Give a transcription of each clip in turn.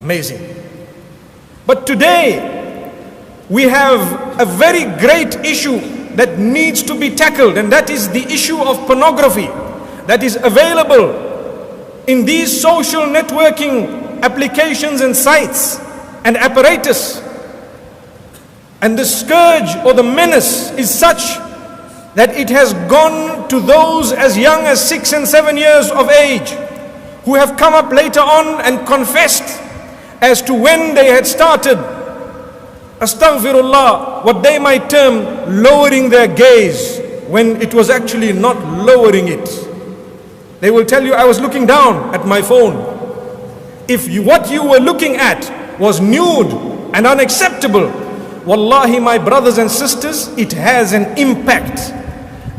Amazing. But today, we have a very great issue that needs to be tackled, and that is the issue of pornography that is available in these social networking applications and sites and apparatus. And the scourge or the menace is such that it has gone to those as young as 6 and 7 years of age, who have come up later on and confessed as to when they had started, astaghfirullah, what they might term lowering their gaze, when it was actually not lowering it. They will tell you, I was looking down at my phone. If what you were looking at was nude and unacceptable, wallahi, my brothers and sisters, it has an impact,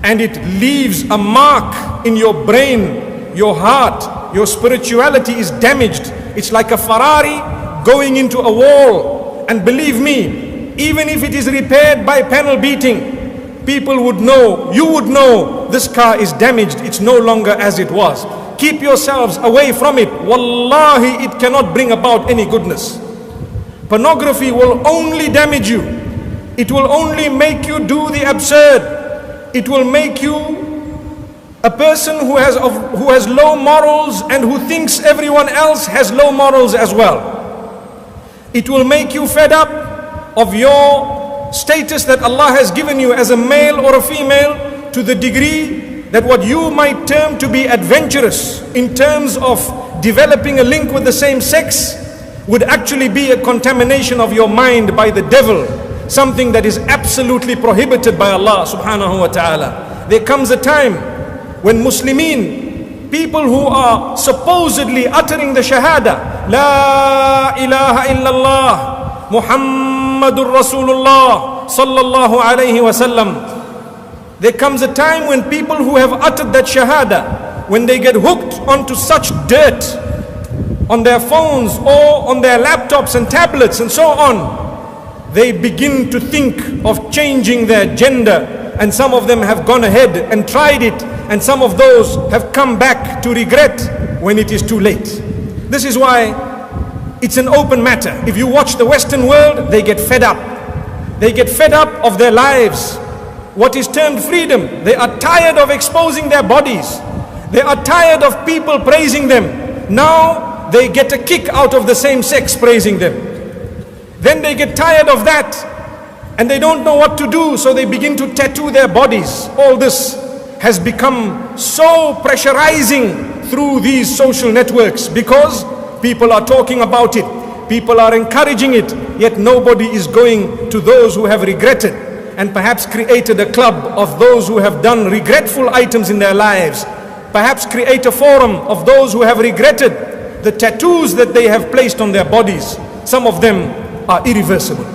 and it leaves a mark in your brain, your heart. Your spirituality is damaged. It's like a Ferrari going into a wall. And believe me, even if it is repaired by panel beating, people would know, you would know, this car is damaged. It's no longer as it was. Keep yourselves away from it. Wallahi, it cannot bring about any goodness. Pornography will only damage you. It will only make you do the absurd. It will make you a person who has low morals and who thinks everyone else has low morals as well. It will make you fed up of your status that Allah has given you as a male or a female, to the degree that what you might term to be adventurous in terms of developing a link with the same sex would actually be a contamination of your mind by the devil, something that is absolutely prohibited by Allah subhanahu wa ta'ala. There comes a time when Muslimin, people who are supposedly uttering the Shahada, La ilaha illallah, Muhammadur Rasulullah sallallahu alayhi wasallam, there comes a time when people who have uttered that Shahada, when they get hooked onto such dirt on their phones or on their laptops and tablets and so on, they begin to think of changing their gender. And some of them have gone ahead and tried it, and some of those have come back to regret when it is too late. This is why it's an open matter. If you watch the Western world, they get fed up. They get fed up of their lives, what is termed freedom. They are tired of exposing their bodies. They are tired of people praising them. Now they get a kick out of the same sex praising them. Then they get tired of that, and they don't know what to do, so they begin to tattoo their bodies. All this has become so pressurizing through these social networks because people are talking about it, people are encouraging it, yet nobody is going to those who have regretted and perhaps created a club of those who have done regretful items in their lives. Perhaps create a forum of those who have regretted the tattoos that they have placed on their bodies. Some of them are irreversible.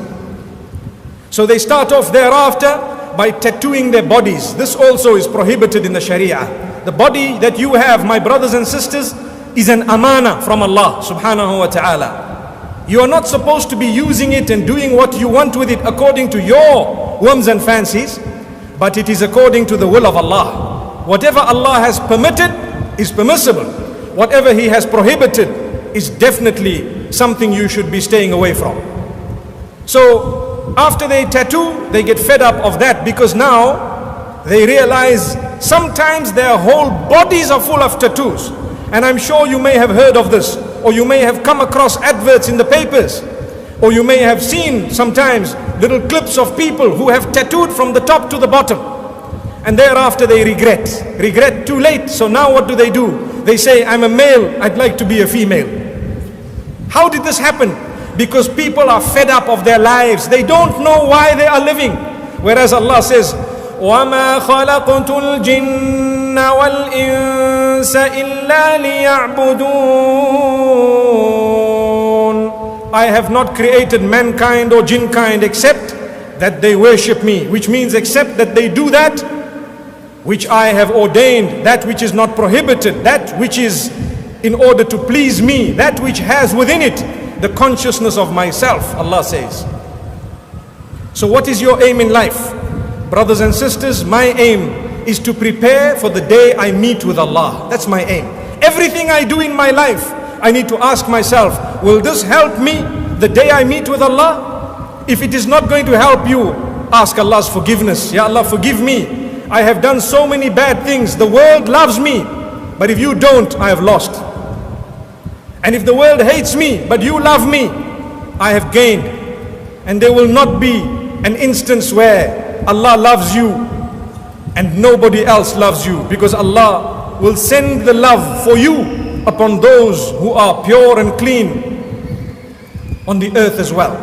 So they start off thereafter by tattooing their bodies. This also is prohibited in the Sharia. The body that you have, my brothers and sisters, is an amana from Allah subhanahu wa ta'ala. You are not supposed to be using it and doing what you want with it according to your whims and fancies, but it is according to the will of Allah. Whatever Allah has permitted is permissible. Whatever He has prohibited is definitely something you should be staying away from. So after they tattoo, they get fed up of that, because now they realize sometimes their whole bodies are full of tattoos. And I'm sure you may have heard of this, or you may have come across adverts in the papers, or you may have seen sometimes little clips of people who have tattooed from the top to the bottom. And thereafter they regret too late. So now what do? They say, I'm a male, I'd like to be a female. How did this happen? Because people are fed up of their lives. They don't know why they are living. Whereas Allah says, وَمَا خَلَقْتُ الْجِنَّ وَالْإِنسَ إِلَّا لِيَعْبُدُونَ. I have not created mankind or jinkind except that they worship me. Which means except that they do that which I have ordained, that which is not prohibited, that which is in order to please me, that which has within it the consciousness of myself, Allah says. So what is your aim in life? Brothers and sisters, my aim is to prepare for the day I meet with Allah. That's my aim. Everything I do in my life, I need to ask myself, will this help me the day I meet with Allah? If it is not going to help you, ask Allah's forgiveness. Ya Allah, forgive me. I have done so many bad things. The world loves me, but if you don't, I have lost. And if the world hates me, but you love me, I have gained. And there will not be an instance where Allah loves you and nobody else loves you, because Allah will send the love for you upon those who are pure and clean on the earth as well.